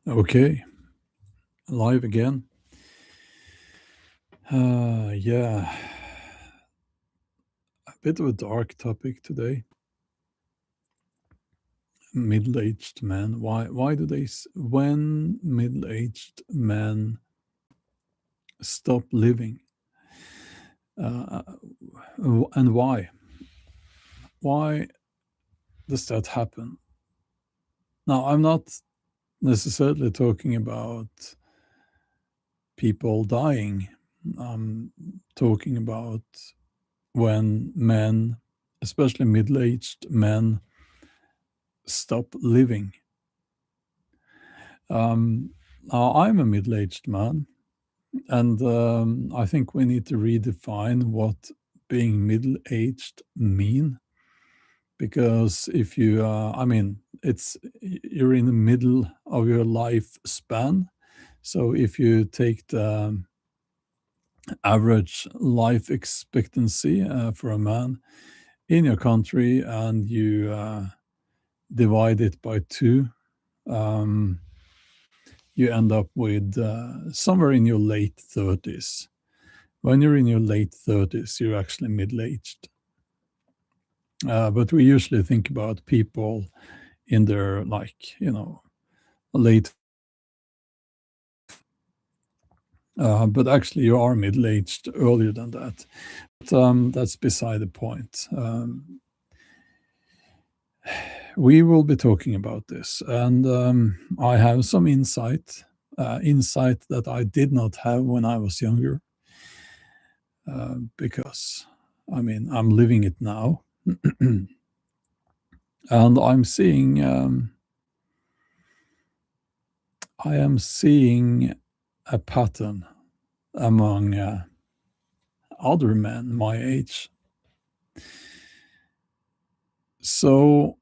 Okay, live again. Yeah, a bit of a dark topic today. Middle-aged men. Why do when middle-aged men stop living? Uh, and why? Why does that happen? Now, I'm not necessarily talking about people dying. I'm talking about when men, especially middle-aged men, stop living. Now I'm a middle-aged man, and I think we need to redefine what being middle-aged mean. Because if you, it's you're in the middle of your lifespan. So if you take the average life expectancy for a man in your country and you divide it by two, um, you end up with somewhere in your late 30s. When you're in your late 30s, you're actually middle aged. But we usually think about people in their, late. But actually, you are middle aged earlier than that. But that's beside the point. We will be talking about this, and I have some insight that I did not have when I was younger. Because I'm living it now. And I am seeing a pattern among other men my age. So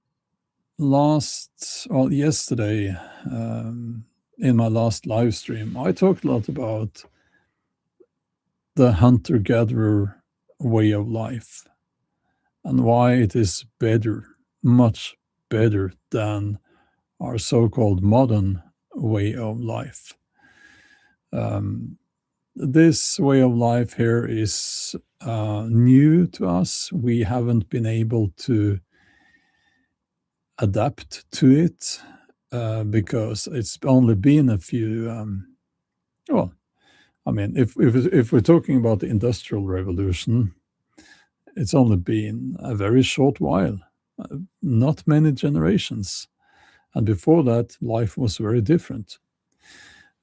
yesterday, in my last live stream, I talked a lot about the hunter-gatherer way of life and why it is better, much better than our so-called modern way of life. This way of life here is new to us. We haven't been able to adapt to it because it's only been a few. If we're talking about the Industrial Revolution, it's only been a very short while, not many generations. And before that, life was very different.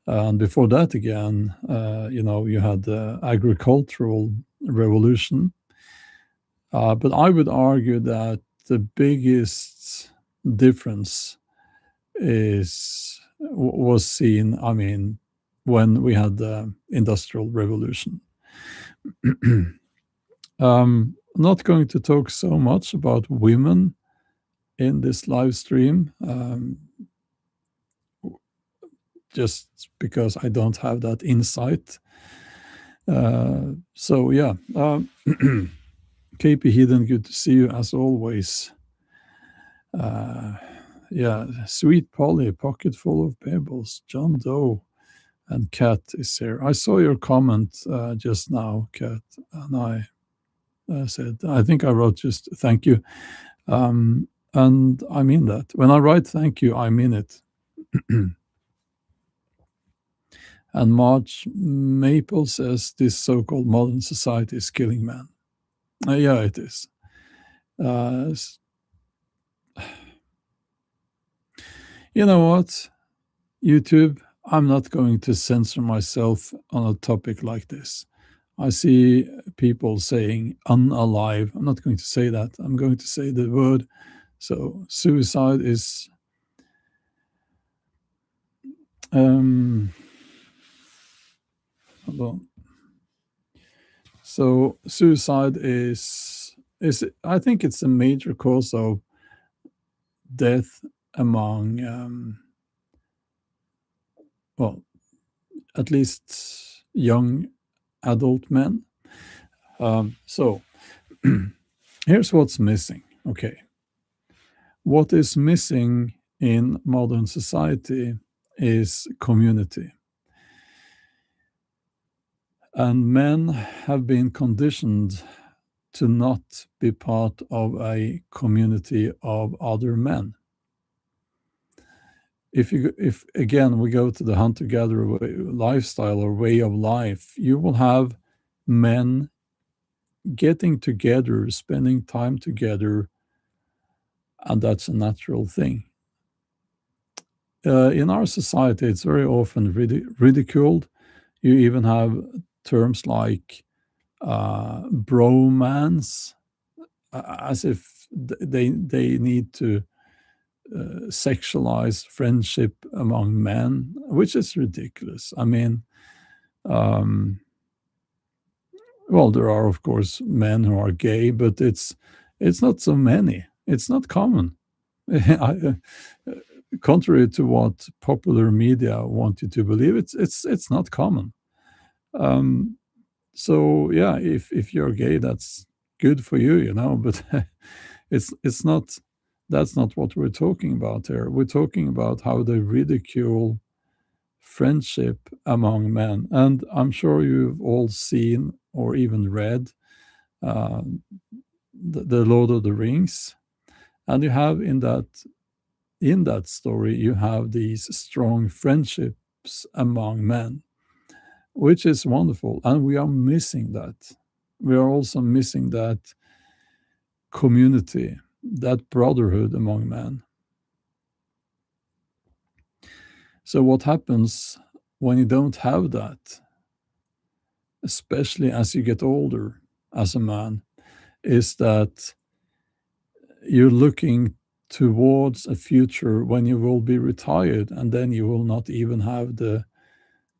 And before that, again, you had the agricultural revolution. But I would argue that the biggest difference was seen, when we had the Industrial Revolution. Not going to talk so much about women in this live stream, just because I don't have that insight. KP Hidden, good to see you as always. Sweet Polly, pocket full of pebbles. John Doe and Kat is here. I saw your comment just now, Kat, and I said, I think I wrote just thank you. And I mean that. When I write thank you, I mean it. And Marge Maple says this so-called modern society is killing man. Yeah, it is. You know what, YouTube? I'm not going to censor myself on a topic like this. I see people saying unalive. I'm not going to say that. I'm going to say the word. So suicide is hold on. So suicide is I think it's a major cause of death among at least young adult men. So here's what's missing. Okay. What is missing in modern society is community. And men have been conditioned to not be part of a community of other men. If again we go to the hunter-gatherer lifestyle or way of life, you will have men getting together, spending time together, and that's a natural thing. In our society, it's very often ridiculed. You even have terms like bromance, as if they need to sexualize friendship among men, which is ridiculous. I mean, um, well, there are of course men who are gay, but it's not so many. It's not common. Contrary to what popular media want you to believe, it's not common. Um, so yeah, if you're gay, that's good for you, but it's not. That's not what we're talking about here. We're talking about how they ridicule friendship among men. And I'm sure you've all seen or even read uh, the Lord of the Rings, and you have in that story you have these strong friendships among men, which is wonderful, and we are missing that. We are also missing that community, that brotherhood among men. So what happens when you don't have that, especially as you get older as a man, is that you're looking towards a future when you will be retired, and then you will not even have the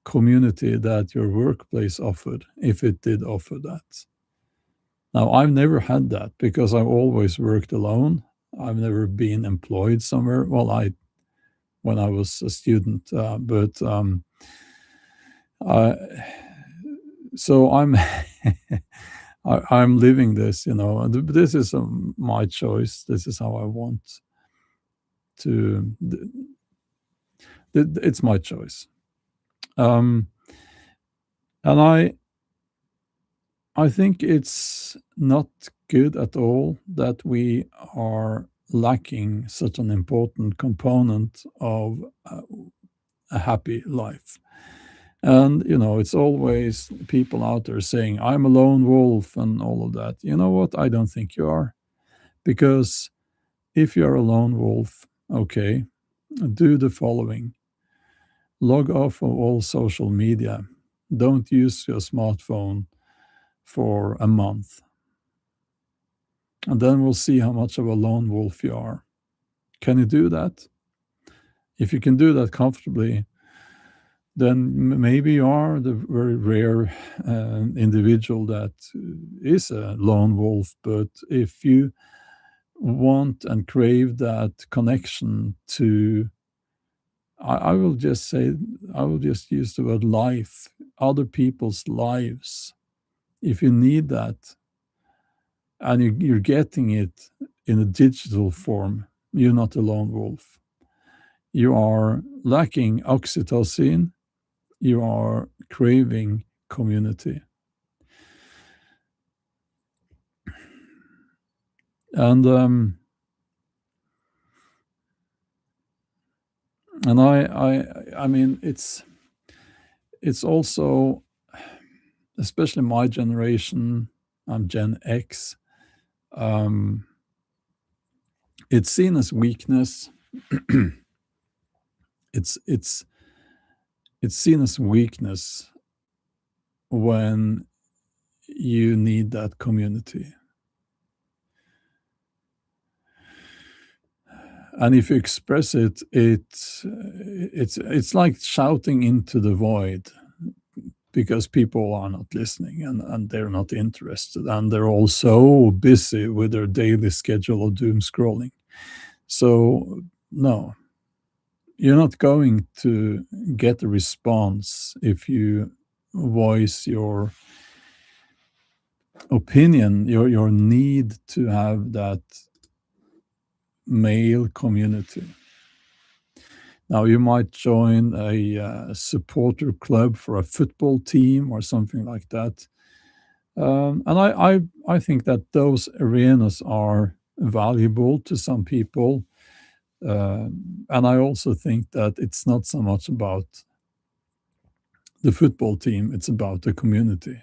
community that your workplace offered, if it did offer that. Now, I've never had that because I've always worked alone. I've never been employed somewhere. Well, when I was a student, but I, so I'm I'm living this, and this is my choice. This is how I want to. It's my choice, um, and I think it's not good at all that we are lacking such an important component of a happy life. And, it's always people out there saying, I'm a lone wolf and all of that. You know what? I don't think you are. Because if you're a lone wolf, okay, do the following: log off of all social media, don't use your smartphone for a month. And then we'll see how much of a lone wolf you are. Can you do that? If you can do that comfortably, then maybe you are the very rare individual that is a lone wolf. But if you want and crave that connection to, I will just say, I will just use the word life, other people's lives. If you need that and you're getting it in a digital form, you're not a lone wolf. You are lacking oxytocin, you are craving community. And I mean, it's also, especially my generation, I'm Gen X, um, it's seen as weakness. It's it's seen as weakness when you need that community. And if you express it, it's like shouting into the void, because people are not listening, and they're not interested, and they're all so busy with their daily schedule of doom scrolling. So no, you're not going to get a response if you voice your opinion, your need to have that male community. Now, you might join a supporter club for a football team or something like that. And I think that those arenas are valuable to some people. And I also think that it's not so much about the football team, it's about the community.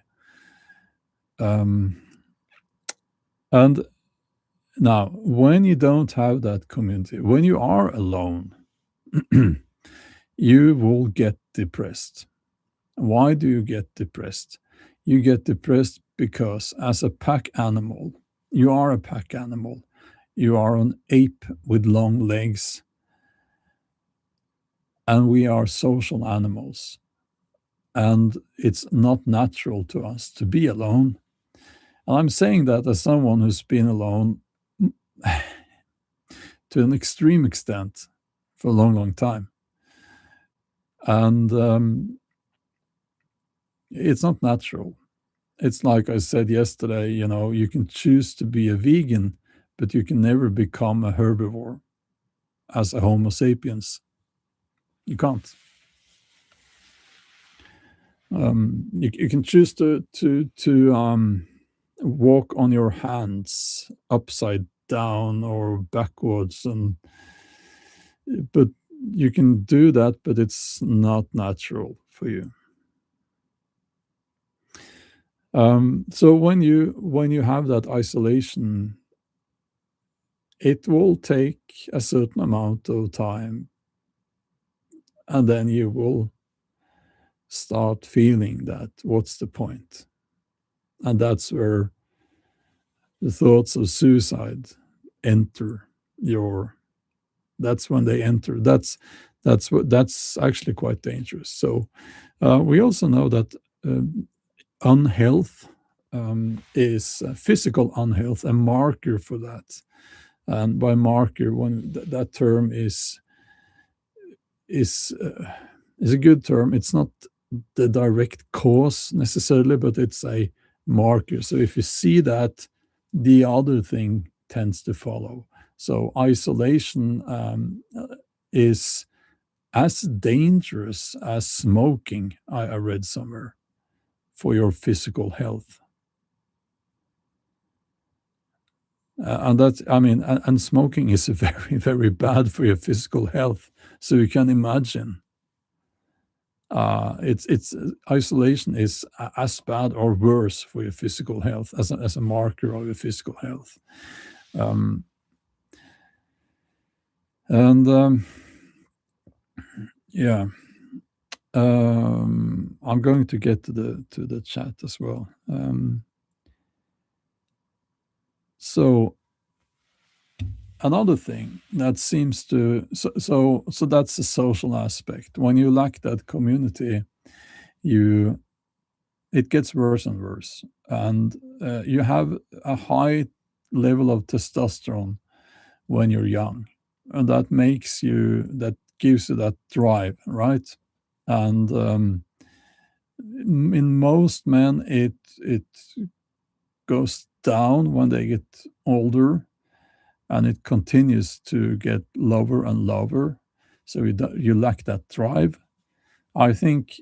Um, and now, when you don't have that community, when you are alone, you will get depressed. Why do you get depressed? You get depressed because, as a pack animal, you are a pack animal. You are an ape with long legs, and we are social animals. And it's not natural to us to be alone. And I'm saying that as someone who's been alone to an extreme extent for a long, long time. And it's not natural. It's like I said yesterday, you can choose to be a vegan, but you can never become a herbivore as a Homo sapiens. You can't. You can choose to walk on your hands upside down or backwards, but you can do that, but it's not natural for you. So when you have that isolation, it will take a certain amount of time, and then you will start feeling that what's the point? And that's where the thoughts of suicide enter your that's when they enter. That's actually quite dangerous. So we also know that unhealth is physical unhealth, a marker for that. And by marker, when that term is uh, is a good term. It's not the direct cause necessarily, but it's a marker. So if you see that, the other thing tends to follow. So isolation is as dangerous as smoking, I read somewhere, for your physical health. And that's, I mean, and smoking is very, very bad for your physical health. So you can imagine it's isolation is as bad or worse for your physical health as a marker of your physical health. Um, and yeah, I'm going to get to the chat as well. So another thing that seems to so that's the social aspect. When you lack that community, you it gets worse and worse, and you have a high level of testosterone when you're young, and that gives you that drive, right? And in most men, it goes down when they get older, and it continues to get lower and lower. So you lack that drive. I think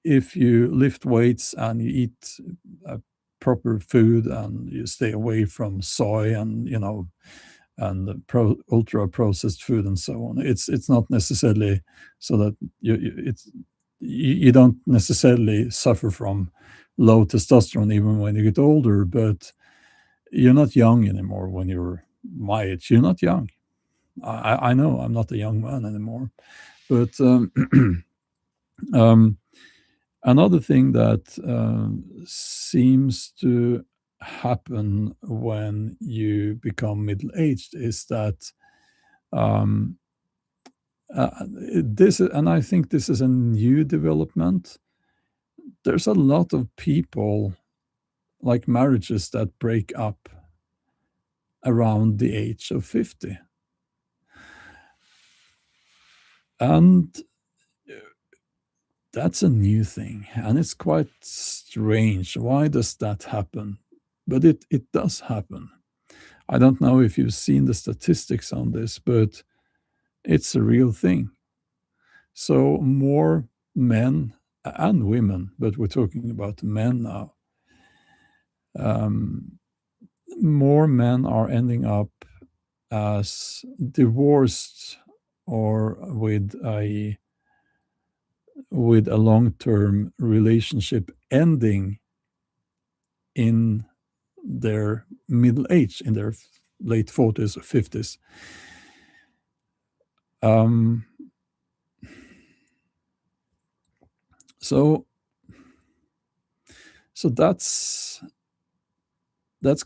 if you lift weights and you eat proper food and you stay away from soy and and ultra processed food and so on, it's not necessarily so that you don't necessarily suffer from low testosterone even when you get older, but you're not young anymore when you're my age. You're not young. I know I'm not a young man anymore, but um, another thing that seems to happen when you become middle aged is that um, and I think this is a new development. There's a lot of people, like marriages, that break up around the age of 50. And that's a new thing, and it's quite strange. Why does that happen? But it does happen. I don't know if you've seen the statistics on this, but it's a real thing. So more men and women, but we're talking about men now. Um, more men are ending up as divorced or with a long-term relationship ending in their middle age, in their late 40s or 50s. Um, so so that's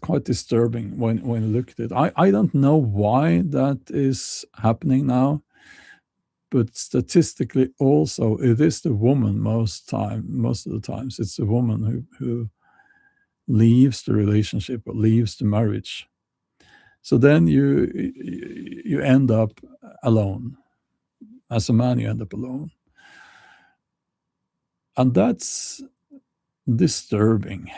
quite disturbing when you look at it. I don't know why that is happening now, but statistically also it is the woman most of the times it's the woman who leaves the relationship or leaves the marriage. So then you end up alone. As a man, you end up alone. And that's disturbing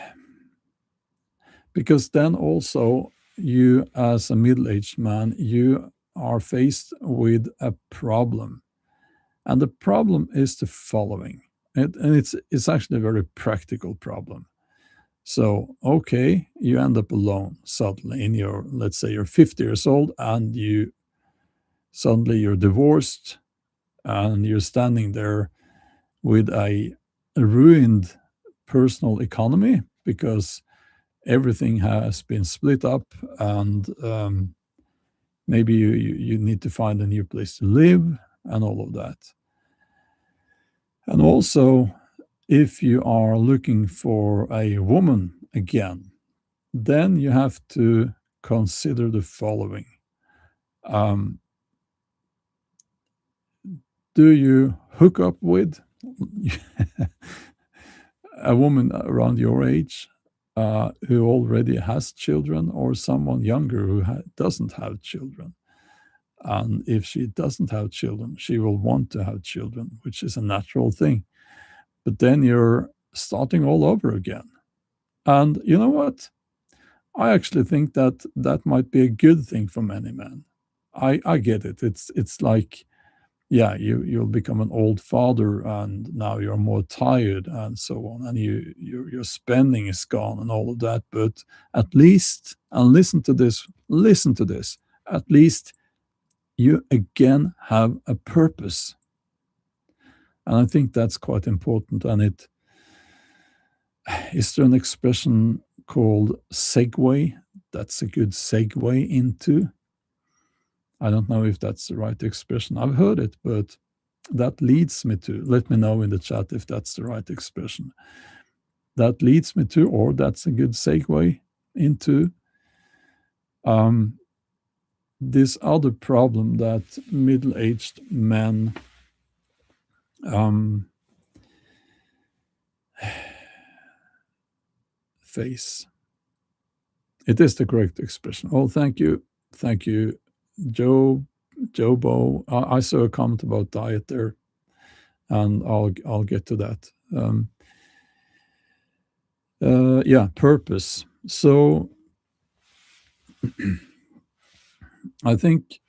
because then also you, as a middle aged man, you are faced with a problem. And the problem is the following, and it's actually a very practical problem. So, okay, you end up alone suddenly in your, let's say you're 50 years old and you're divorced and you're standing there with a ruined personal economy because everything has been split up and maybe you need to find a new place to live and all of that. And also, if you are looking for a woman again, then you have to consider the following. Um, do you hook up with a woman around your age who already has children, or someone younger who doesn't have children? And if she doesn't have children, she will want to have children, which is a natural thing. But then you're starting all over again. And you know what? I actually think that that might be a good thing for many men. I get it. It's like, yeah, you'll become an old father, and now you're more tired, and so on, and your spending is gone, and all of that. But at least, and listen to this. At least you again have a purpose, and I think that's quite important. And it is there an expression called segue? That's a good segue into. I don't know if that's the right expression. I've heard it, but that leads me to, let me know in the chat if that's the right expression. That leads me to, or that's a good segue into um, this other problem that middle aged men face. It is the correct expression. Oh, thank you. Thank you, Joe. Jobo. I saw a comment about diet there, and I'll get to that. Yeah, purpose. So I think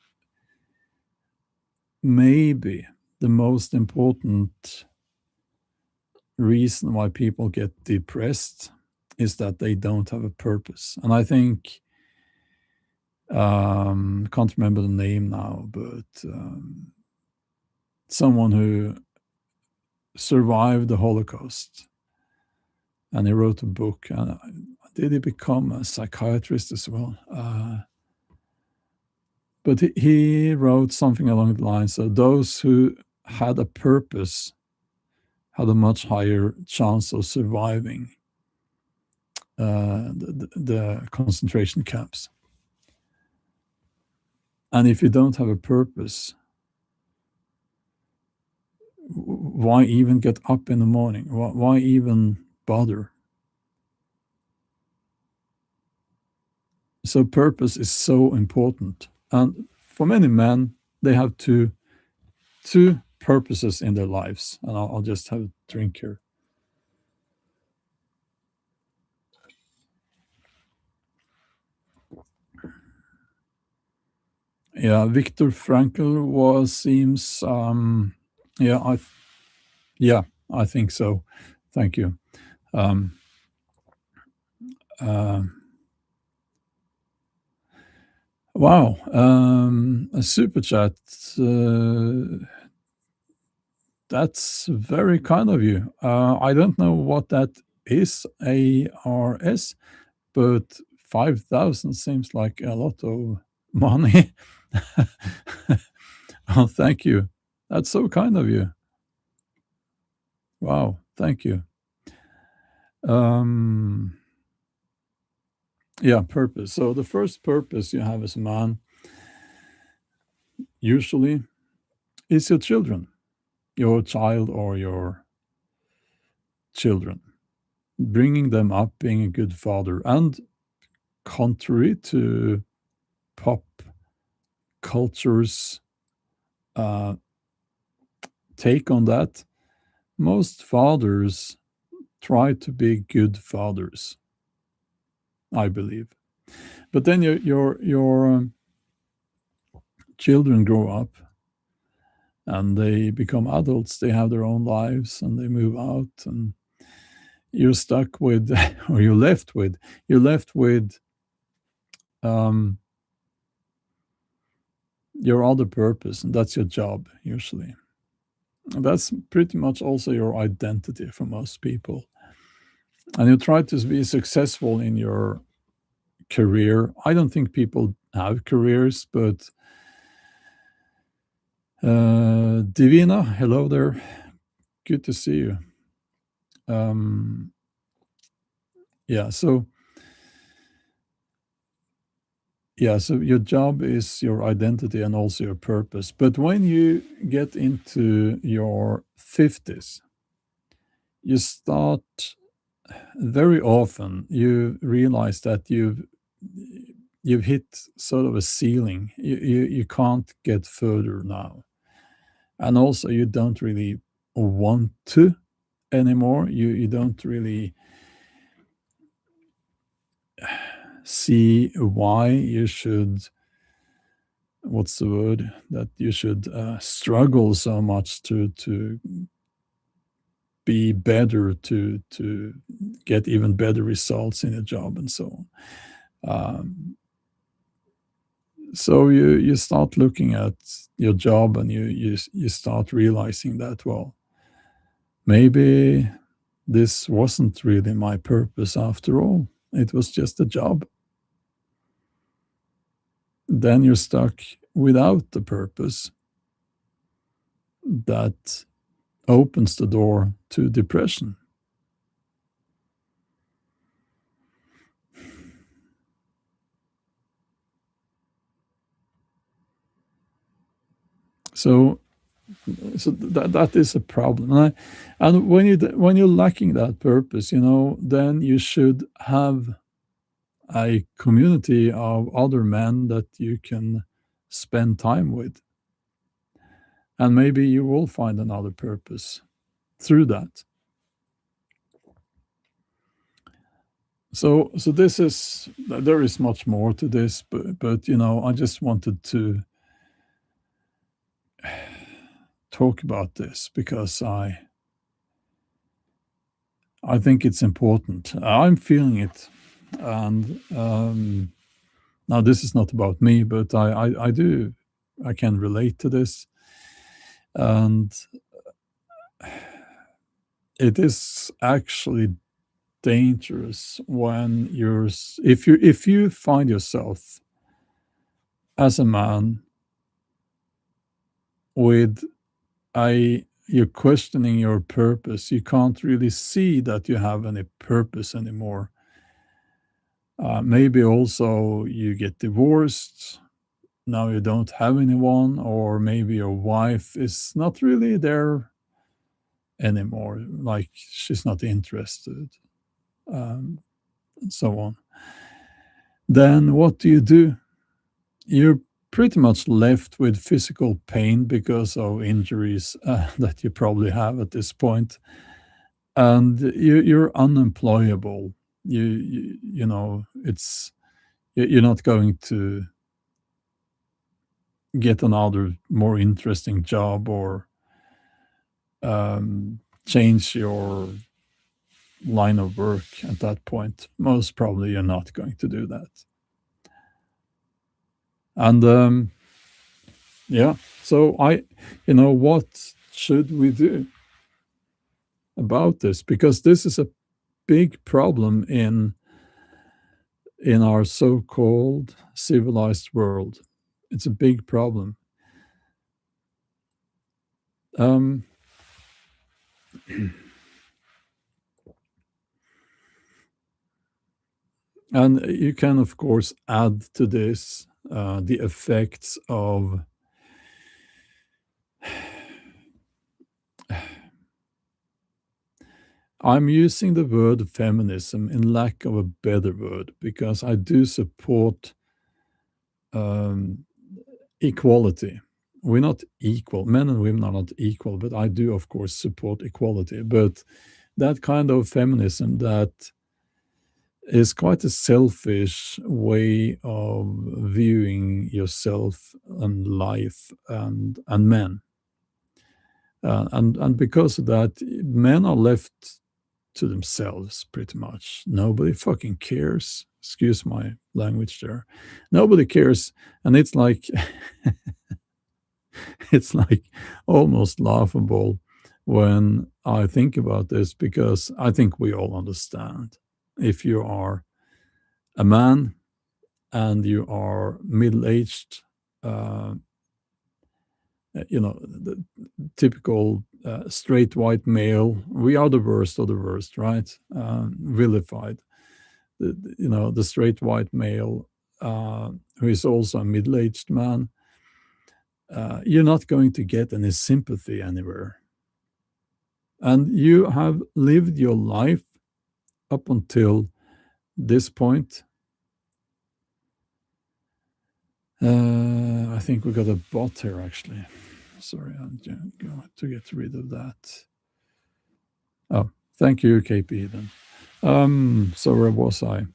maybe the most important reason why people get depressed is that they don't have a purpose. And I think can't remember the name now, but someone who survived the Holocaust, and he wrote a book. And did he become a psychiatrist as well? But he wrote something along the lines of those who had a purpose had a much higher chance of surviving the concentration camps. And if you don't have a purpose, why even get up in the morning? Why even bother? So purpose is so important. And for many men, they have two purposes in their lives. And I'll just have a drink here. Yeah, Viktor Frankl seems Yeah, yeah, I think so. Thank you. Um, uh, wow, a super chat. Uh, that's very kind of you. I don't know what that is, ARS, but 5,000 seems like a lot of money. Oh, thank you. That's so kind of you. Wow, thank you. Um, yeah, purpose. So the first purpose you have as a man usually is your children, your child or your children, bringing them up, being a good father. And contrary to pop culture's uh, take on that, most fathers try to be good fathers, I believe. But then your children grow up and they become adults. They have their own lives and they move out, and you're stuck with, or you're left with um, your other purpose, and that's your job usually. And that's pretty much also your identity for most people. And you try to be successful in your career. I don't think people have careers, but Divina, hello there. Good to see you. Um, yeah, so so your job is your identity and also your purpose. But when you get into your 50s, you start, very often you realize that you've hit sort of a ceiling. You can't get further now. And also you don't really want to anymore. You don't really see why you should, what's the word, that you should struggle so much to be better, to get even better results in a job and so on. So you start looking at your job, and you start realizing that, well, maybe this wasn't really my purpose after all. It was just a job. Then you're stuck without the purpose that opens the door to depression. So that is a problem. And when you're lacking that purpose, then you should have a community of other men that you can spend time with, and maybe you will find another purpose through that. So this is, there is much more to this, but I just wanted to talk about this because I think it's important. I'm feeling it, and now this is not about me, but I can relate to this, and it is actually dangerous when if you find yourself as a man with you're questioning your purpose. You can't really see that you have any purpose anymore. Maybe also you get divorced. Now you don't have anyone, or maybe your wife is not really there anymore. Like she's not interested, um, and so on. Then what do? You're pretty much left with physical pain because of injuries that you probably have at this point, and you're unemployable. It's you're not going to get another more interesting job, or change your line of work at that point. Most probably you're not going to do that. And yeah, so what should we do about this? Because this is a big problem in our so-called civilized world. It's a big problem. Um, and you can, of course, add to this the effects of I'm using the word feminism in lack of a better word because I do support um, equality. We're not equal. Men and women are not equal, but I do, of course, support equality. But that kind of feminism that is quite a selfish way of viewing yourself and life and men. And because of that, men are left to themselves pretty much. Nobody fucking cares. Excuse my language there. Nobody cares. And it's like it's like almost laughable when I think about this because I think we all understand. If you are a man and you are middle-aged, uh, the typical straight white male, we are the worst of the worst, right? Vilified. The straight white male who is also a middle-aged man, you're not going to get any sympathy anywhere. And you have lived your life up until this point. I think we got a bot here, actually. Sorry, I'm going to get rid of that. Oh, thank you, KP, then. So where was I?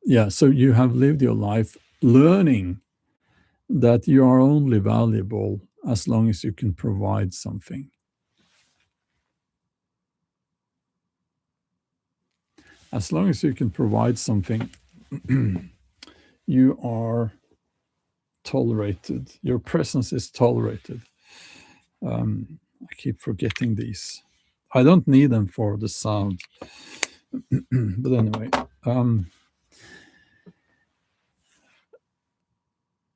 Yeah, so you have lived your life learning that you are only valuable as long as you can provide something. As long as you can provide something, you are tolerated. Your presence is tolerated. I keep forgetting these. I don't need them for the sound. But anyway,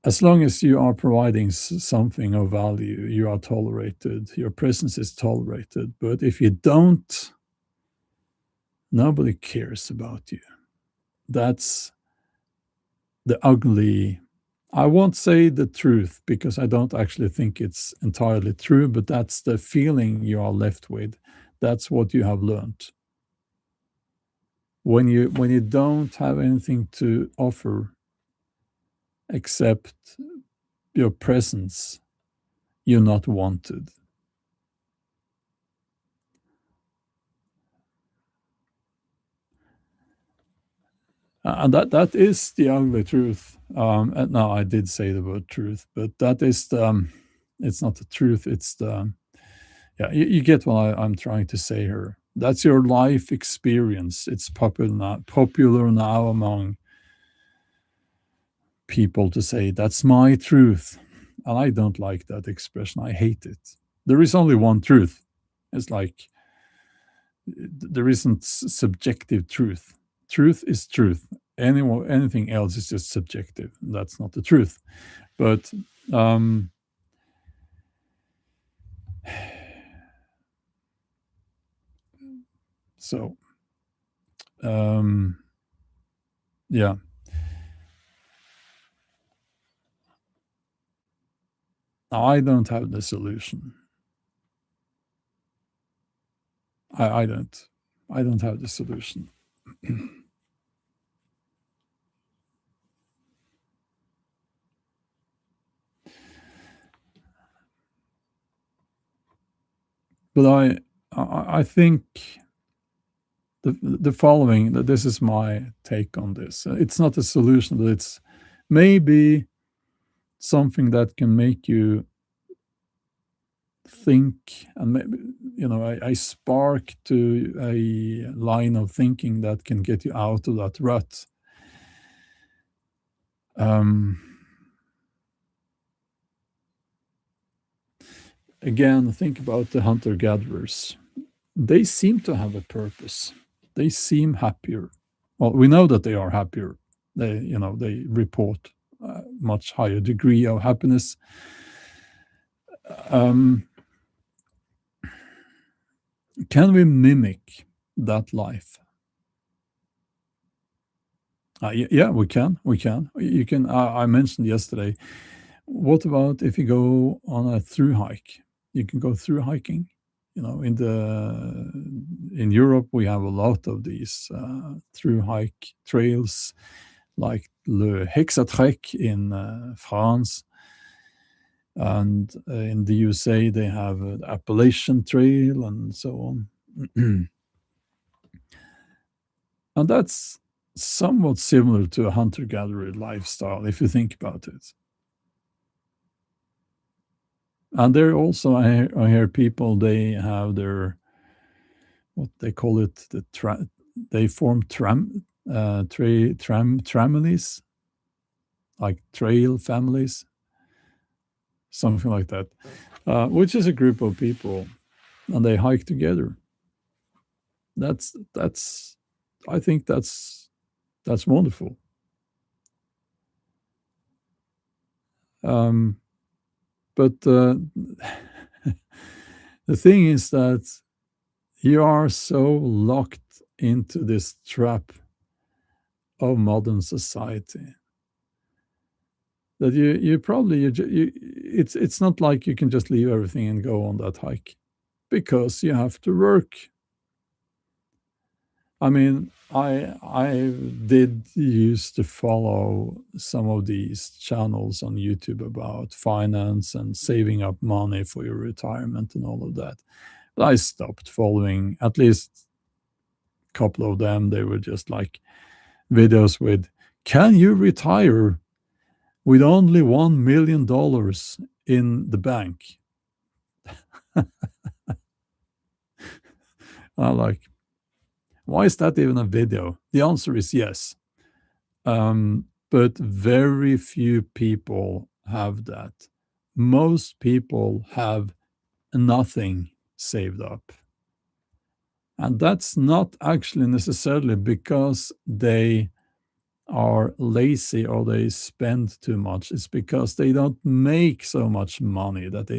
as long as you are providing something of value, you are tolerated. Your presence is tolerated. But if you don't, nobody cares about you. That's the ugly. I won't say the truth because I don't actually think it's entirely true, but that's the feeling you are left with. That's what you have learned. When you don't have anything to offer except your presence, you're not wanted. And that is the ugly truth. And no, I did say the word truth, but that is the, it's not the truth. It's the, yeah, you get what I'm trying to say here. That's your life experience. It's popular now among people to say, that's my truth. And I don't like that expression. I hate it. There is only one truth. It's like there isn't subjective truth. Truth is truth. Anything else is just subjective. That's not the truth. But so yeah, I don't have the solution. I don't have the solution. But I think the following, that this is my take on this. It's not a solution, but it's maybe something that can make you think, and maybe, I spark to a line of thinking that can get you out of that rut. Um, Again, think about the hunter gatherers. They seem to have a purpose. They seem happier. Well, we know that they are happier. They report a much higher degree of happiness. Um, can we mimic that life? Yeah, we can. We can. You can. I mentioned yesterday. What about if you go on a through hike? You can go through hiking. In Europe, we have a lot of these through hike trails, like Le Hexatrek in France, and in the USA they have the Appalachian Trail and so on. And that's somewhat similar to a hunter-gatherer lifestyle, if you think about it. And there also, I hear people, they have their, what they call it, they form tramilies, like trail families, something like that, which is a group of people, and they hike together. That's I think that's wonderful. Um, but the thing is that you are so locked into this trap of modern society that you probably it's not like you can just leave everything and go on that hike, because you have to work. I mean, I did used to follow some of these channels on YouTube about finance and saving up money for your retirement and all of that. But I stopped following at least a couple of them. They were just like videos with, can you retire with only $1 million in the bank? I like, why is that even a video? The answer is yes. But very few people have that. Most people have nothing saved up. And that's not actually necessarily because they are lazy or they spend too much. It's because they don't make so much money that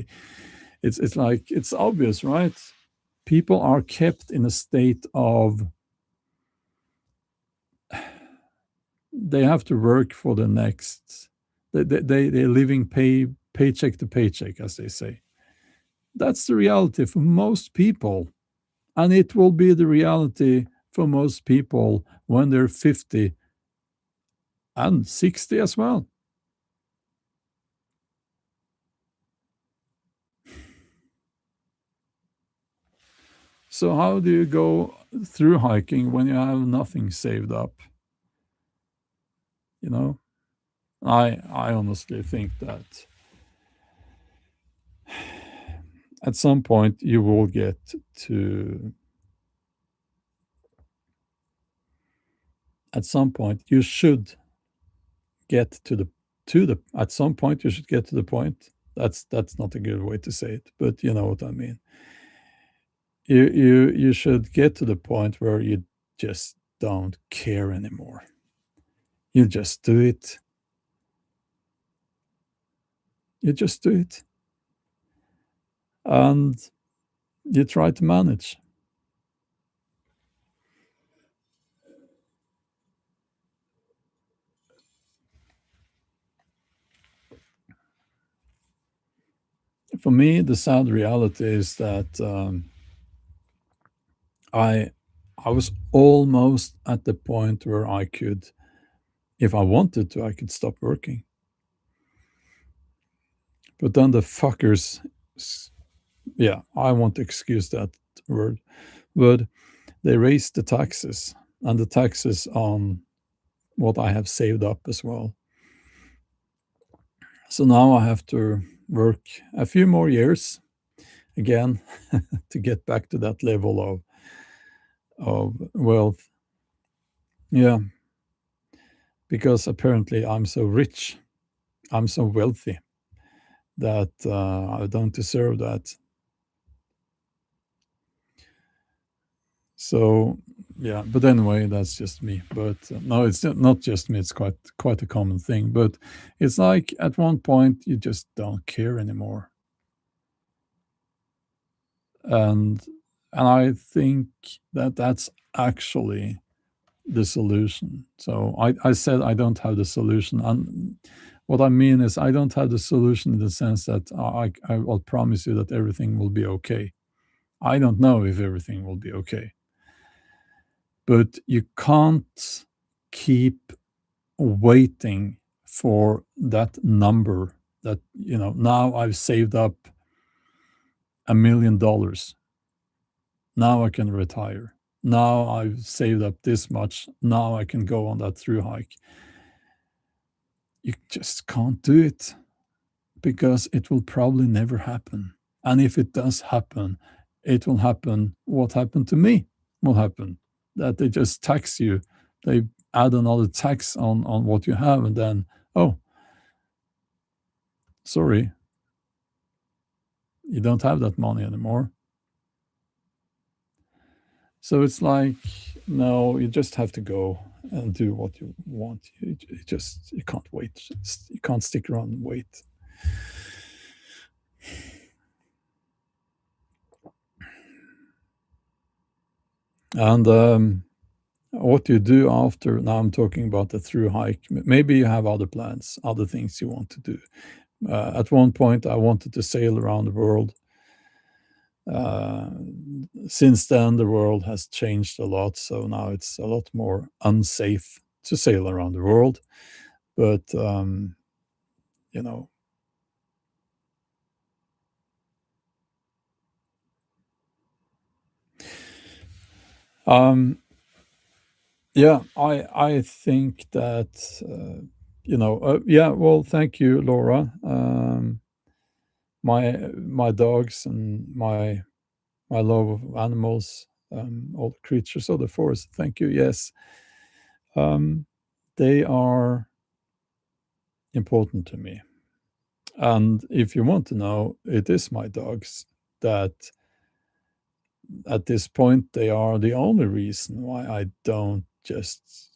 it's like, it's obvious, right? People are kept in a state of, they have to work for the next, they're living paycheck to paycheck, as they say. That's the reality for most people, and it will be the reality for most people when they're 50 and 60 as well. So how do you go through hiking when you have nothing saved up? You know, I honestly think that at some point you will get to, at some point you should get to the at some point you should get to the point. That's not a good way to say it, but you know what I mean. You should get to the point where you just don't care anymore. You just do it. You just do it. And you try to manage. For me, the sad reality is that I I was almost at the point where I could, if I wanted to, I could stop working. But then the fuckers, yeah, I won't excuse that word, but they raised the taxes, and the taxes on what I have saved up as well. So now I have to work a few more years again, to get back to that level of wealth. Yeah, because apparently I'm so rich, I'm so wealthy that I don't deserve that. So yeah, but anyway, that's just me. But no, it's not just me. It's quite a common thing. But it's like at one point you just don't care anymore, and I think that that's actually the solution. So I said I don't have the solution, and what I mean is I don't have the solution in the sense that I will promise you that everything will be okay. I don't know if everything will be okay, but you can't keep waiting for that number that, now I've saved up $1 million. Now I can retire. Now I've saved up this much. Now I can go on that through hike. You just can't do it because it will probably never happen. And if it does happen, it will happen. What happened to me will happen, that they just tax you. They add another tax on what you have, and then, oh, sorry, you don't have that money anymore. So it's like, no, you just have to go and do what you want. You can't wait. You can't stick around and wait. And what you do after, now I'm talking about the through hike. Maybe you have other plans, other things you want to do. At one point, I wanted to sail around the world. Uh, since then, the world has changed a lot, so now it's a lot more unsafe to sail around the world. But you know, um, yeah, I think that yeah. Well, thank you, Laura. My dogs and my love of animals, all the creatures of the forest. Thank you. Yes, um, they are important to me. And if you want to know, it is my dogs that, at this point, they are the only reason why I don't just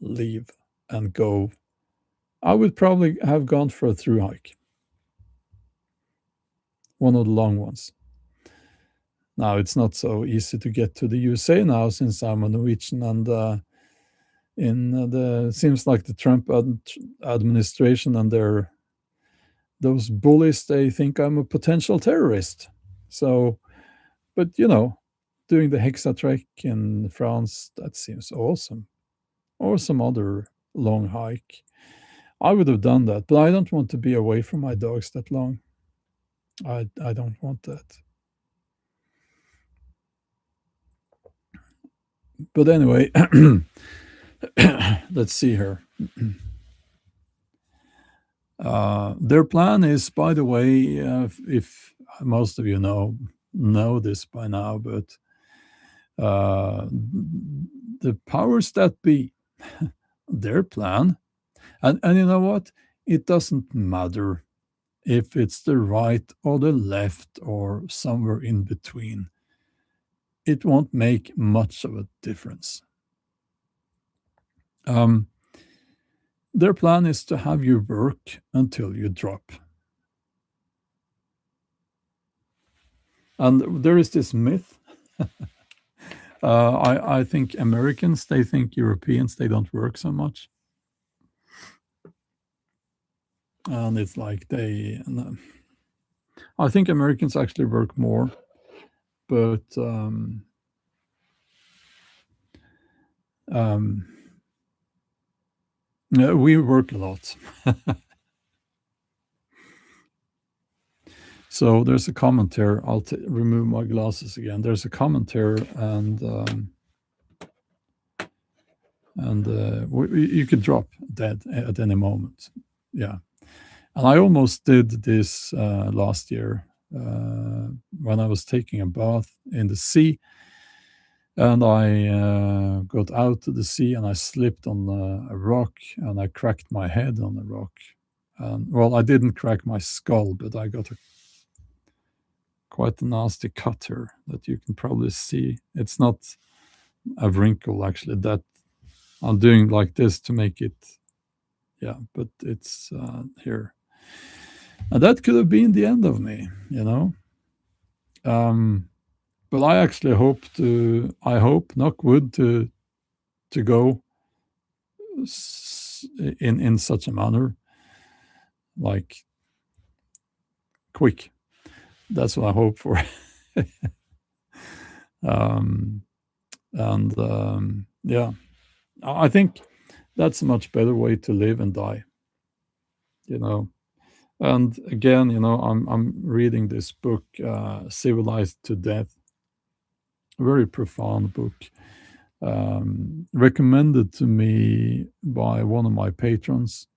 leave and go. I would probably have gone for a through hike, one of the long ones. Now, it's not so easy to get to the USA now since I'm a Norwegian, and in the seems like the Trump administration and those bullies, they think I'm a potential terrorist. So, but doing the Hexa trek in France, that seems awesome. Or some other long hike. I would have done that, but I don't want to be away from my dogs that long. I don't want that. But anyway, let's see here. Their plan is, by the way, if most of you know this by now, but the powers that be, their plan, and you know what? It doesn't matter if it's the right or the left or somewhere in between. It won't make much of a difference. Um, their plan is to have you work until you drop. And there is this myth. I think Americans, they think Europeans, they don't work so much. And it's like I think Americans actually work more, but no, we work a lot. So there's a comment here. I'll remove my glasses again. There's a comment here, and you could drop dead at any moment. Yeah, and I almost did this last year. when I was taking a bath in the sea, and I got out to the sea and I slipped on a rock and I cracked my head on the rock. Well, I didn't crack my skull, but I got quite a nasty cut here that you can probably see. It's not a wrinkle actually. That I'm doing like this to make it, yeah, but it's here. And that could have been the end of me, you know. But I actually I hope, knock wood, to go in such a manner, like quick. That's what I hope for. um, and yeah, I think that's a much better way to live and die, you know. And again, you know, I'm reading this book, Civilized to Death, a very profound book, recommended to me by one of my patrons.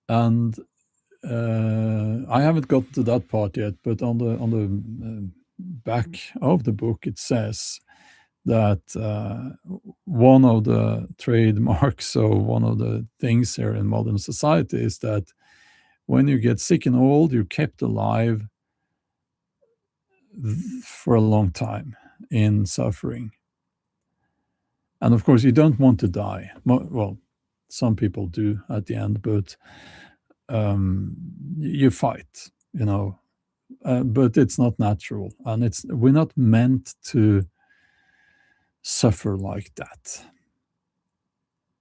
And I haven't got to that part yet, but on the back of the book it says that one of the trademarks, so one of the things here in modern society, is that when you get sick and old, you're kept alive for a long time in suffering. And of course, you don't want to die. Well, some people do at the end, but you fight, you know. But it's not natural, and we're not meant to suffer like that.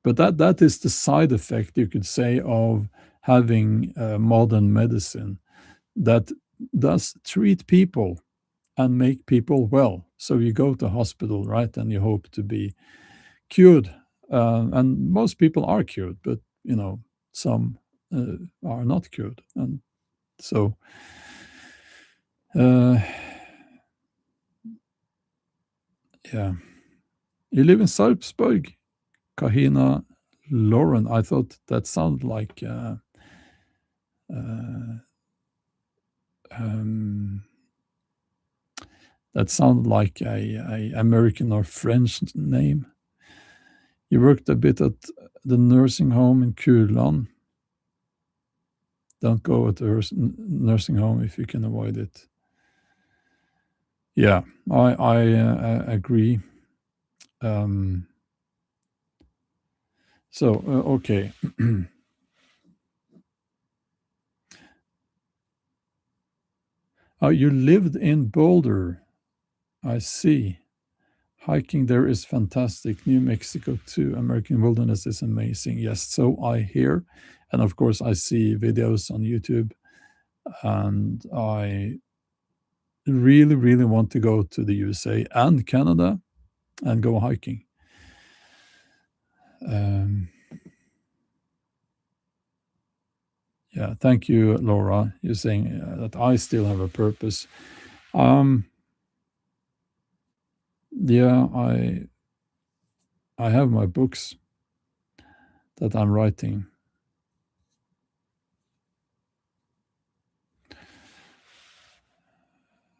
But that is the side effect, you could say, of having modern medicine that does treat people and make people well. So you go to hospital, right, and you hope to be cured, and most people are cured, but you know, some are not cured, and so yeah. You live in Sarpsborg, Kahina Lauren. I thought that sounded like a American or French name. You worked a bit at the nursing home in Kurland. Don't go at the nursing home if you can avoid it. Yeah, I agree. So okay. Oh, you lived in Boulder. I see. Hiking there is fantastic. New Mexico too. American wilderness is amazing. Yes, so I hear. And of course, I see videos on YouTube. And I really, really want to go to the USA and Canada and go hiking. Yeah, thank you, Laura. You're saying that I still have a purpose. Yeah, I have my books that I'm writing.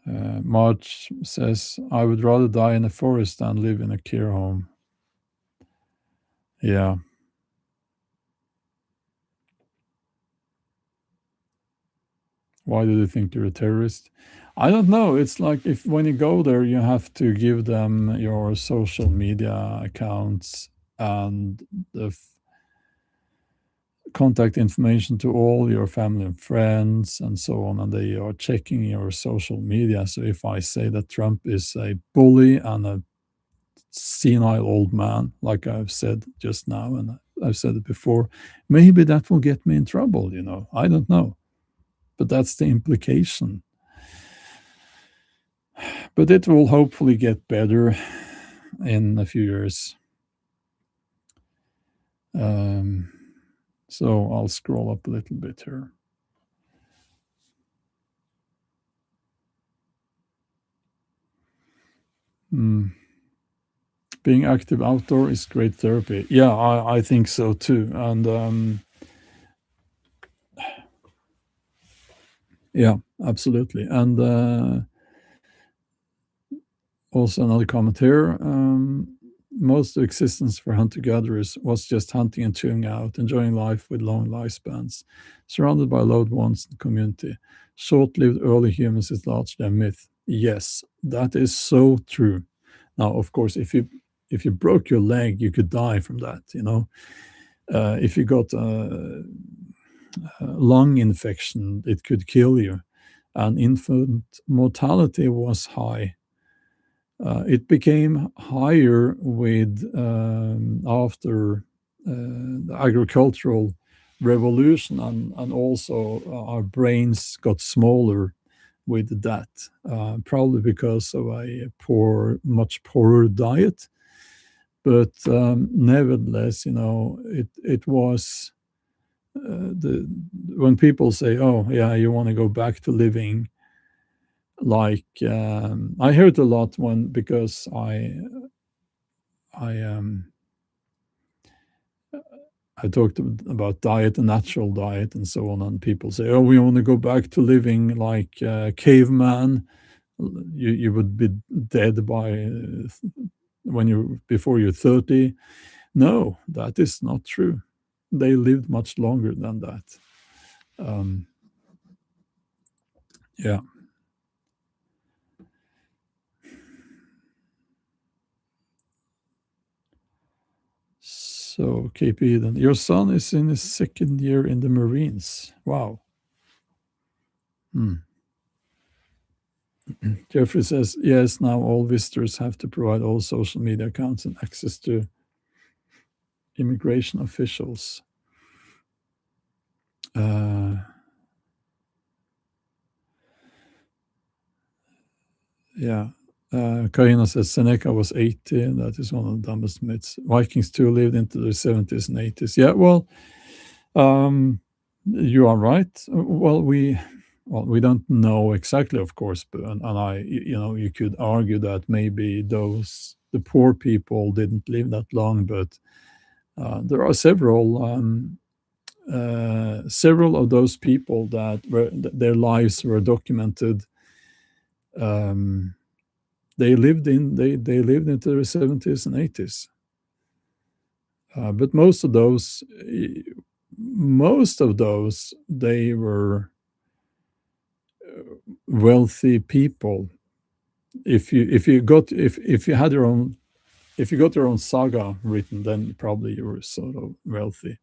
March says, I would rather die in a forest than live in a care home. Yeah. Why do they think you're a terrorist? I don't know. It's like if when you go there, you have to give them your social media accounts and the contact information to all your family and friends and so on, and they are checking your social media. So if I say that Trump is a bully and a senile old man, like I've said just now, and I've said it before, maybe that will get me in trouble, you know. I don't know. But that's the implication. But it will hopefully get better in a few years. So I'll scroll up a little bit here. Being active outdoor is great therapy. Yeah, I think so too. And Yeah, absolutely. And also another comment here. Most of existence for hunter-gatherers was just hunting and chilling out, enjoying life with long lifespans, surrounded by loved ones and community. Short-lived early humans is largely a myth. Yes, that is so true. Now, of course, if you broke your leg, you could die from that. If you got a lung infection, it could kill you. And infant mortality was high. It became higher with after the agricultural revolution, and also our brains got smaller with that, probably because of a much poorer diet. But nevertheless, it was the when people say, "Oh, yeah, you want to go back to living," like I hear it a lot when because I I talked about diet and natural diet and so on, and people say, "Oh, we want to go back to living like caveman." You would be dead by when you before you're 30. No, that is not true. They lived much longer than that. Um, yeah. So KP, then your son is in his second year in the Marines. Wow. Hmm. Jeffrey says, yes, now all visitors have to provide all social media accounts and access to immigration officials. Uh, yeah. Karina says Seneca was 80. That is one of the dumbest myths. Vikings too lived into the 70s and 80s. Yeah, well, you are right. Well, we don't know exactly, of course, but and you could argue that maybe the poor people didn't live that long, but there are several of those people their lives were documented. Um, they lived into the 70s and 80s, but most of those they were wealthy people. If you got your own saga written, then probably you were sort of wealthy.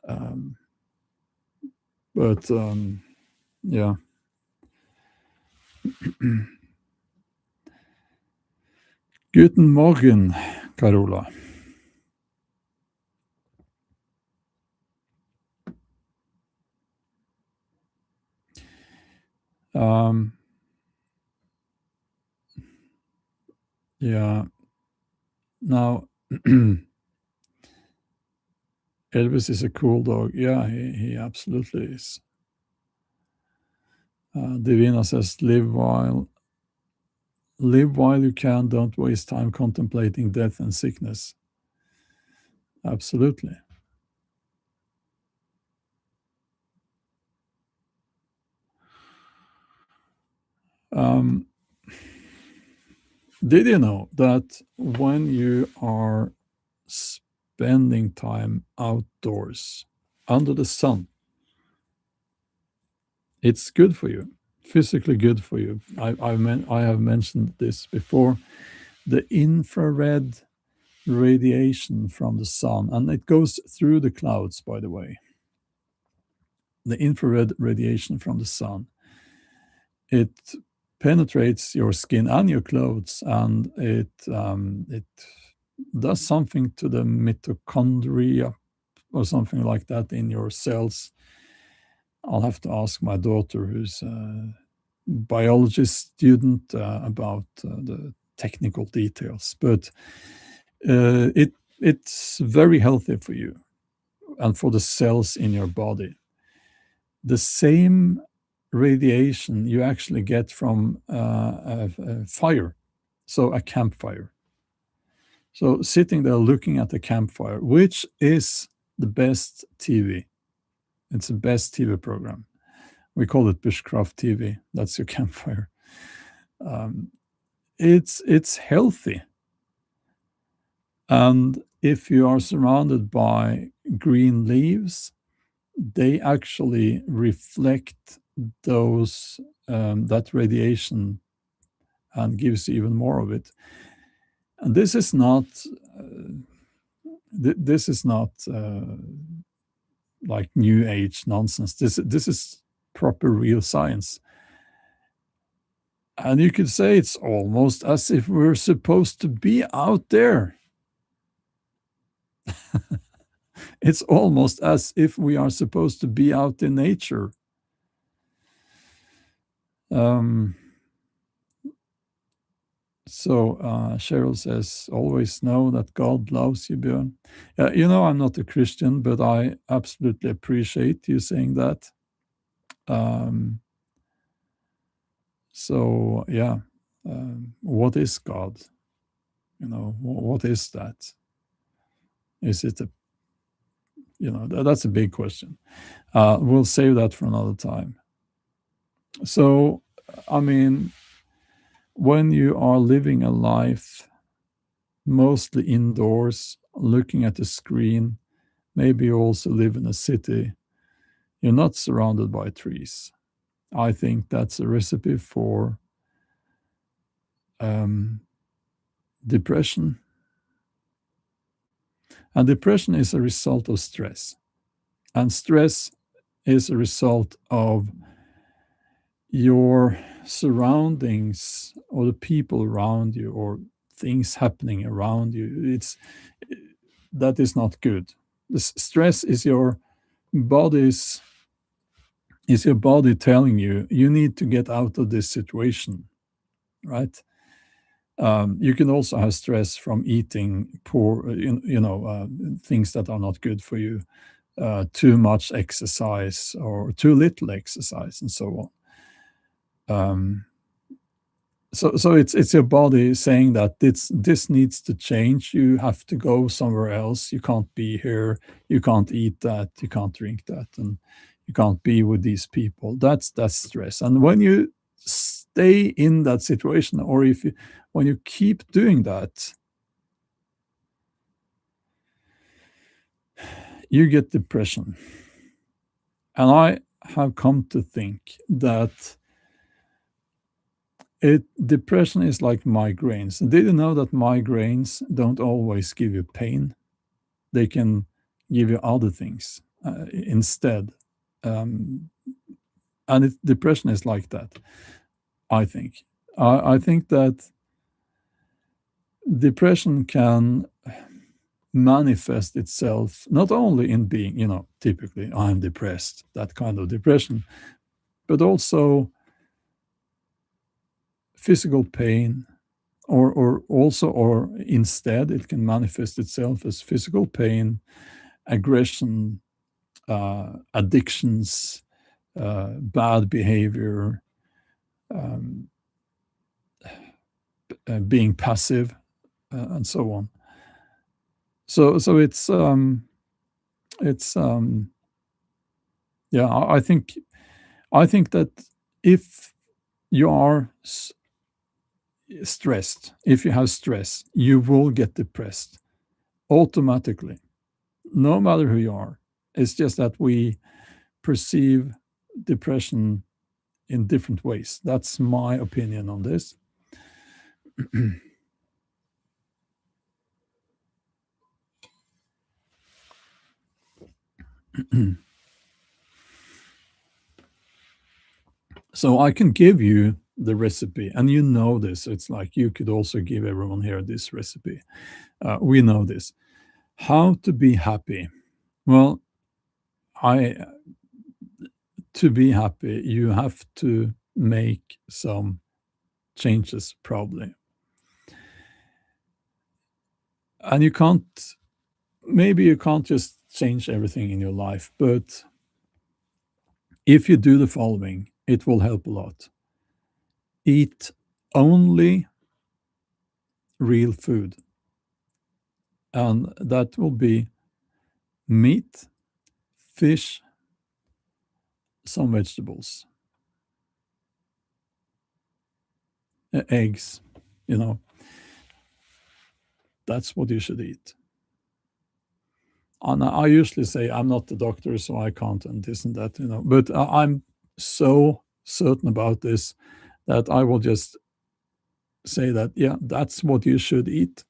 Um, but yeah. Guten Morgen, Carola. Um, yeah. Now, Elvis is a cool dog. Yeah, he absolutely is. Divina says, live while you can. Don't waste time contemplating death and sickness. Absolutely. Um, did you know that when you are spending time outdoors under the sun, it's good for you, physically good for you. I have mentioned this before. The infrared radiation from the sun, and it goes through the clouds, by the way. The infrared radiation from the sun, it penetrates your skin and your clothes, and it does something to the mitochondria or something like that in your cells. I'll have to ask my daughter, who's a biology student, about the technical details. But it's very healthy for you and for the cells in your body. The same radiation you actually get from a fire, so a campfire. So sitting there looking at the campfire, which is the best TV. It's the best TV program. We call it bushcraft TV. That's your campfire. It's healthy, and if you are surrounded by green leaves, they actually reflect those that radiation and gives you even more of it. And this is not this is not like new age nonsense. This is proper real science. And you could say it's almost as if we're supposed to be out there. It's almost as if we are supposed to be out in nature. Um, so Cheryl says, always know that God loves you, Bjorn. I'm not a Christian, but I absolutely appreciate you saying that. Um, so, yeah, what is God? What is that? Is it that's a big question. We'll save that for another time. So, I mean, when you are living a life mostly indoors, looking at a screen, maybe you also live in a city, you're not surrounded by trees. I think that's a recipe for depression. And depression is a result of stress. And stress is a result of your surroundings or the people around you or things happening around you. That is not good. The stress is your body's is your body telling you you need to get out of this situation, right? You can also have stress from eating poor, things that are not good for you, too much exercise or too little exercise, and so on. So it's your body saying that this needs to change. You have to go somewhere else. You can't be here. You can't eat that. You can't drink that, and you can't be with these people. That's stress. And when you stay in that situation, or when you keep doing that, you get depression. And I have come to think that depression is like migraines. Did you know that migraines don't always give you pain? They can give you other things instead. Um, and depression is like that, I think. I think that depression can manifest itself not only in being, typically, I'm depressed, that kind of depression, but also physical pain, or instead it can manifest itself as physical pain, aggression, addictions, bad behavior, um, being passive, and so on. So it's yeah. I think that if you are stressed, if you have stress, you will get depressed automatically, no matter who you are. It's just that we perceive depression in different ways. That's my opinion on this. So I can give you the recipe, and you know this. It's like you could also give everyone here this recipe. We know this. How to be happy. Well, I to be happy, you have to make some changes, probably. And maybe you can't just change everything in your life, but if you do the following, it will help a lot. Eat only real food, and that will be meat, fish, some vegetables, eggs, you know, that's what you should eat. And I usually say I'm not the doctor, so I can't, and this and that, But I'm so certain about this that I will just say that, yeah, that's what you should eat,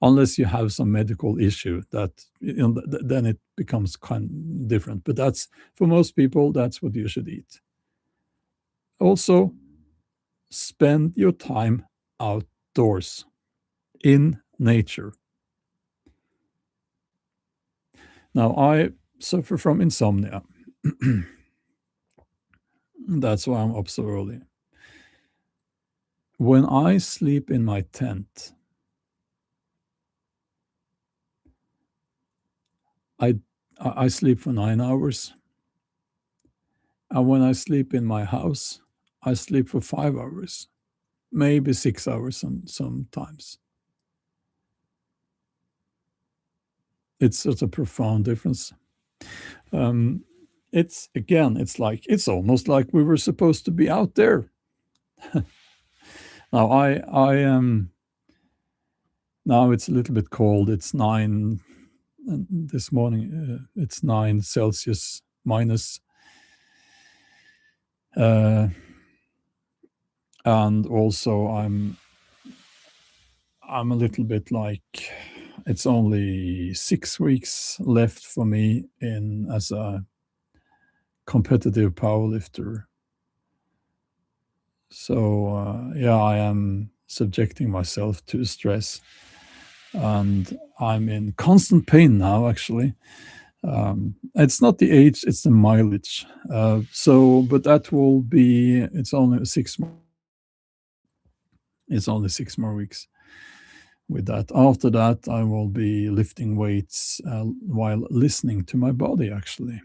unless you have some medical issue that, then it becomes kind of different. But that's for most people, that's what you should eat. Also, spend your time outdoors in nature. Now, I suffer from insomnia. That's why I'm up so early. When I sleep in my tent, I I sleep for 9 hours, and when I sleep in my house, I sleep for 5 hours, maybe 6 hours sometimes. It's such a profound difference. Um, it's again, it's almost like we were supposed to be out there. Now I now it's a little bit cold. It's 9, and this morning it's 9 Celsius minus. Uh, and also I'm a little bit like, it's only 6 weeks left for me in as a competitive powerlifter. So yeah, I am subjecting myself to stress, and I'm in constant pain now. Actually, it's not the age; it's the mileage. But that will be. It's only 6 more weeks with that. After that, I will be lifting weights while listening to my body, actually,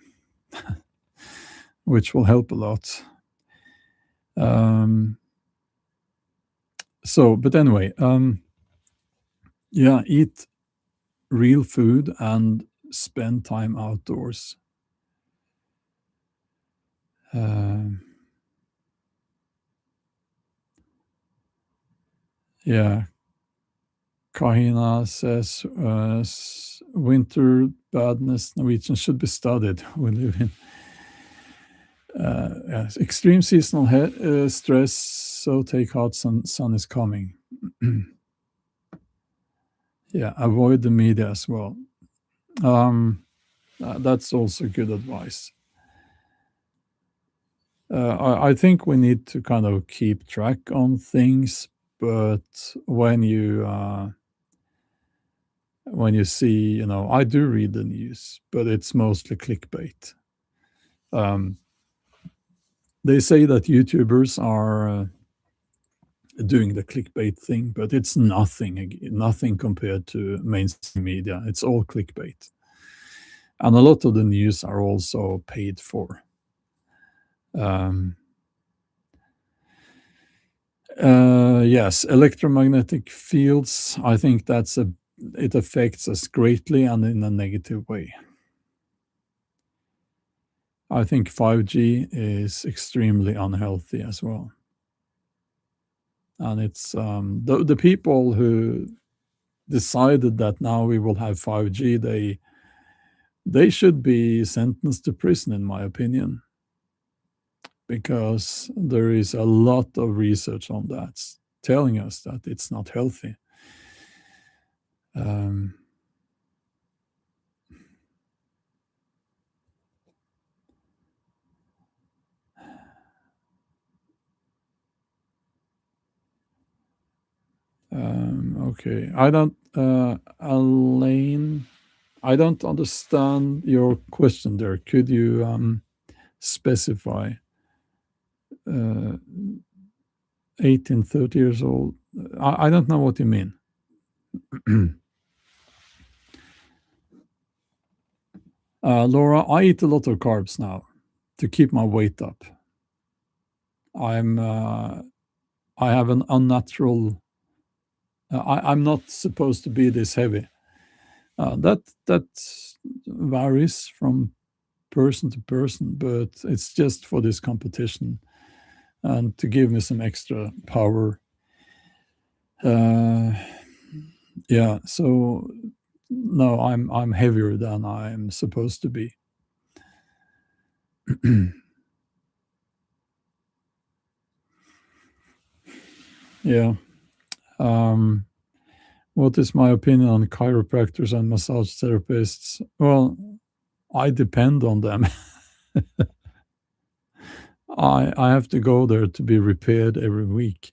which will help a lot. But anyway, yeah, eat real food and spend time outdoors. Um, yeah, Kahina says winter badness Norwegian should be studied. We live in yes, extreme seasonal stress, so take heart, sun is coming. Yeah, avoid the media as well. That's also good advice. I think we need to kind of keep track on things, but when you see, I do read the news, but it's mostly clickbait. Um, they say that YouTubers are doing the clickbait thing, but it's nothing compared to mainstream media. It's all clickbait, and a lot of the news are also paid for. Um, yes, electromagnetic fields. I think it affects us greatly and in a negative way. I think 5G is extremely unhealthy as well. And it's the people who decided that now we will have 5G, they should be sentenced to prison, in my opinion, because there is a lot of research on that telling us that it's not healthy. Um, okay, Elaine, I don't understand your question there. Could you specify? 18, 30 years old. I don't know what you mean. Laura, I eat a lot of carbs now to keep my weight up. I have an unnatural. I'm not supposed to be this heavy. That varies from person to person, but it's just for this competition and to give me some extra power. Uh, yeah, so no, I'm heavier than I'm supposed to be. Yeah. Um, what is my opinion on chiropractors and massage therapists? Well, I depend on them. I have to go there to be repaired every week.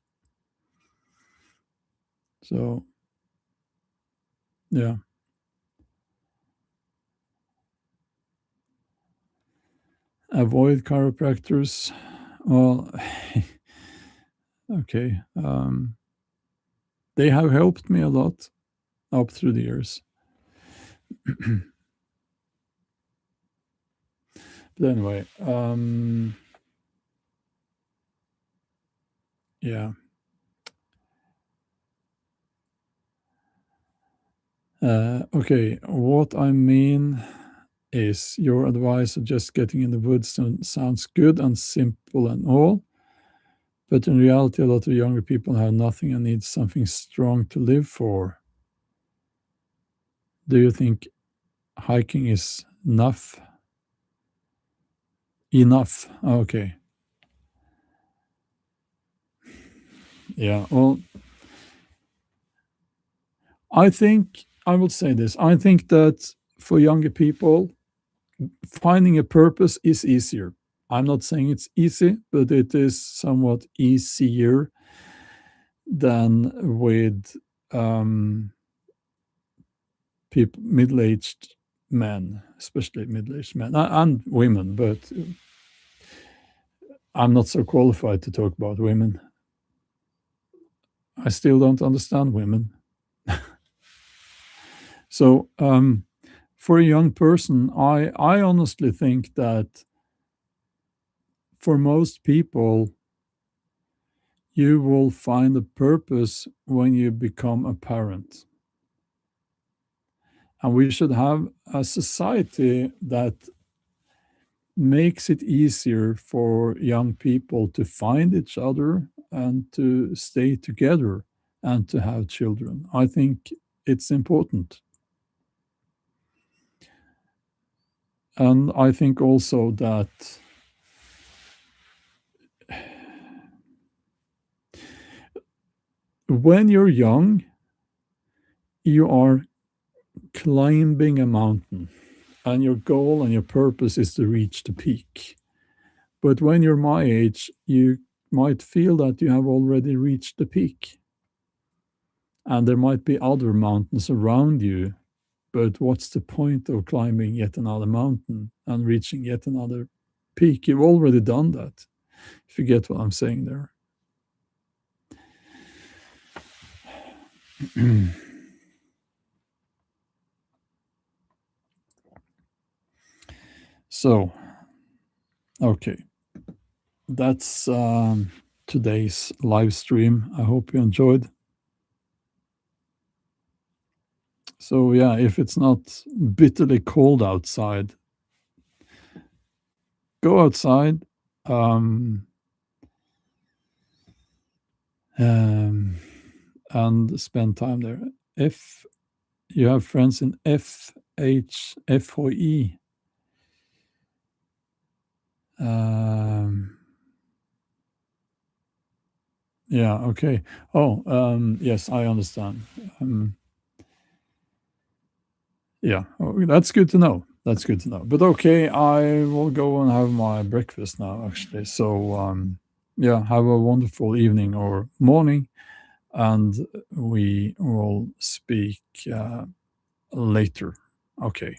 So yeah. Avoid chiropractors. Well, okay. They have helped me a lot up through the years. But anyway, yeah. Okay, what I mean is your advice of just getting in the woods sounds good and simple and all, but in reality, a lot of younger people have nothing and need something strong to live for. Do you think hiking is enough? Enough. Okay. Yeah. Well, I think I will say this. I think that for younger people, finding a purpose is easier. I'm not saying it's easy, but it is somewhat easier than with people, middle-aged men, especially middle-aged men and women. But I'm not so qualified to talk about women. I still don't understand women. So for a young person, I honestly think that for most people, you will find a purpose when you become a parent. And we should have a society that makes it easier for young people to find each other and to stay together and to have children. I think it's important. And I think also that when you're young, you are climbing a mountain, and your goal and your purpose is to reach the peak. But when you're my age, you might feel that you have already reached the peak. And there might be other mountains around you, but what's the point of climbing yet another mountain and reaching yet another peak? You've already done that, if you get what I'm saying there. So, okay, that's today's live stream. I hope you enjoyed. So, yeah, if it's not bitterly cold outside, go outside. Um, and spend time there. If you have friends in FHFOE, yeah, okay. Oh, yes, I understand. Yeah, oh, that's good to know. That's good to know. But okay, I will go and have my breakfast now, actually. So, yeah, have a wonderful evening or morning, and we will speak later. Okay.